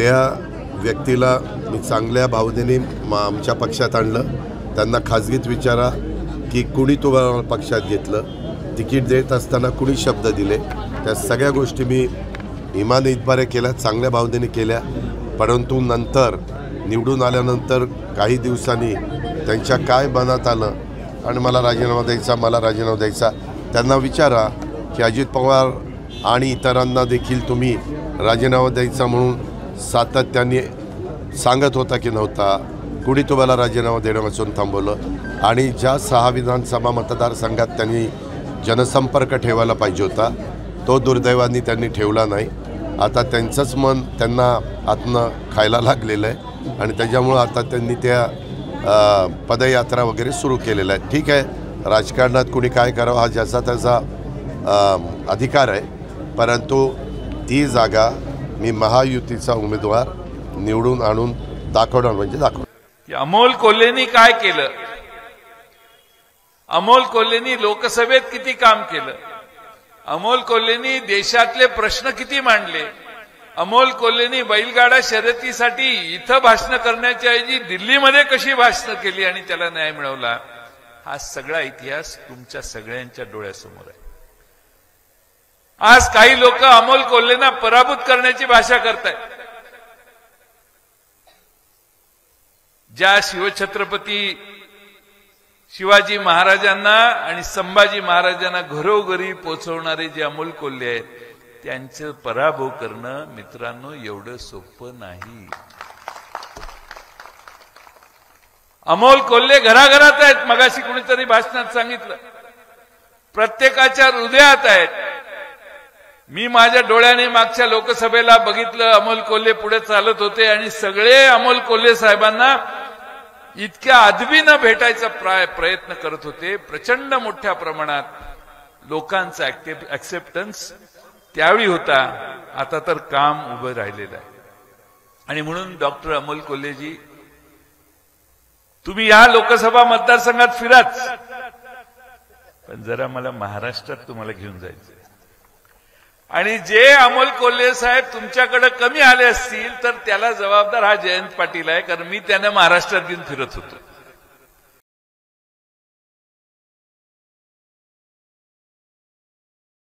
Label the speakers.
Speaker 1: त्या व्यक्तीला मी चांगल्या भावनेने आमच्या पक्षात आणलं। त्यांना खाजगीत विचारा की कुणी तुम्हाला पक्षात घेतलं, तिकीट देत असताना कुणी शब्द दिले, त्या सगळ्या गोष्टी मी इमान इतबारे केल्या, चांगल्या भावनेने केल्या। परंतु नंतर निवडून आल्यानंतर काही दिवसांनी त्यांच्या काय मनात आलं आणि मला राजीनामा द्यायचा, त्यांना विचारा की अजित पवार आणि इतरांना देखील तुम्ही राजीनामा द्यायचा म्हणून सातत्याने सांगत होता की नव्हता, कुणी तुम्हाला राजीनामा देण्यापासून थांबवलं। आणि ज्या 6 विधानसभा मतदारसंघात त्यांनी जनसंपर्क ठेवायला पाहिजे होता तो दुर्दैवाने त्यांनी ठेवला नाही। आता त्यांचंच मन त्यांना आतनं खायला लागलेलं आहे आणि त्याच्यामुळं आता त्यांनी त्या पदयात्रा वगैरे सुरू केलेल्या आहेत। ठीक आहे, राजकारणात कुणी काय करावं हा ज्याचा त्याचा अधिकार आहे, परंतु ती जागा मी महायुतीचा उमेदवार निवडून आणून दाखवणार म्हणजे दाखवणार।
Speaker 2: अमोल कोल्हेंनी काय केलं, अमोल कोल्हेंनी लोकसभेत किती काम केलं, अमोल कोल्हेंनी देशातले प्रश्न किती मांडले, अमोल कोल्हेंनी बैलगाडा शर्यतीसाठी इथं भाषण करण्याच्या ऐवजी दिल्लीमध्ये कशी भाषण केली आणि त्याला न्याय मिळवला, हा सगळा इतिहास तुमच्या सगळ्यांच्या डोळ्यासमोर आहे। आज काही लोक अमोल कोल्हेंना पराभूत करण्याची भाषा करतायत। ज्या शिवछत्रपती शिवाजी महाराजांना आणि संभाजी महाराजांना घरोघरी पोहोचवणारे जे अमोल कोल्हे आहेत त्यांचं पराभव करणं मित्रांनो एवढं सोपं नाही। अमोल कोल्हे घराघरात आहेत, मगाशी कुणीतरी भाषणात सांगितलं, प्रत्येकाच्या हृदयात आहेत। मी माझ्या डोळ्याने मागच्या लोकसभेला बघितलं, अमोल कोल्हे पुढे चालत होते आणि सगळे अमोल कोल्हे साहेबांना इतक्या आदबीनं भेटायचा प्रयत्न करत होते। प्रचंड मोठ्या प्रमाणात लोकांचा ऍक्सेप्टन्स त्यावेळी होता, आता तर काम उभं राहिलेलं आहे। आणि म्हणून डॉक्टर अमोल कोल्हेजी, तुम्ही या लोकसभा मतदारसंघात फिराच, पण जरा मला महाराष्ट्रात तुम्हाला घेऊन जायचंय। आणि जे अमोल कोल्हे साहेब तुमच्याकडे कमी आले असतील तर त्याला जबाबदार हा जयंत पाटील आहे, कारण मी त्यांना महाराष्ट्रात घेऊन फिरत होतो।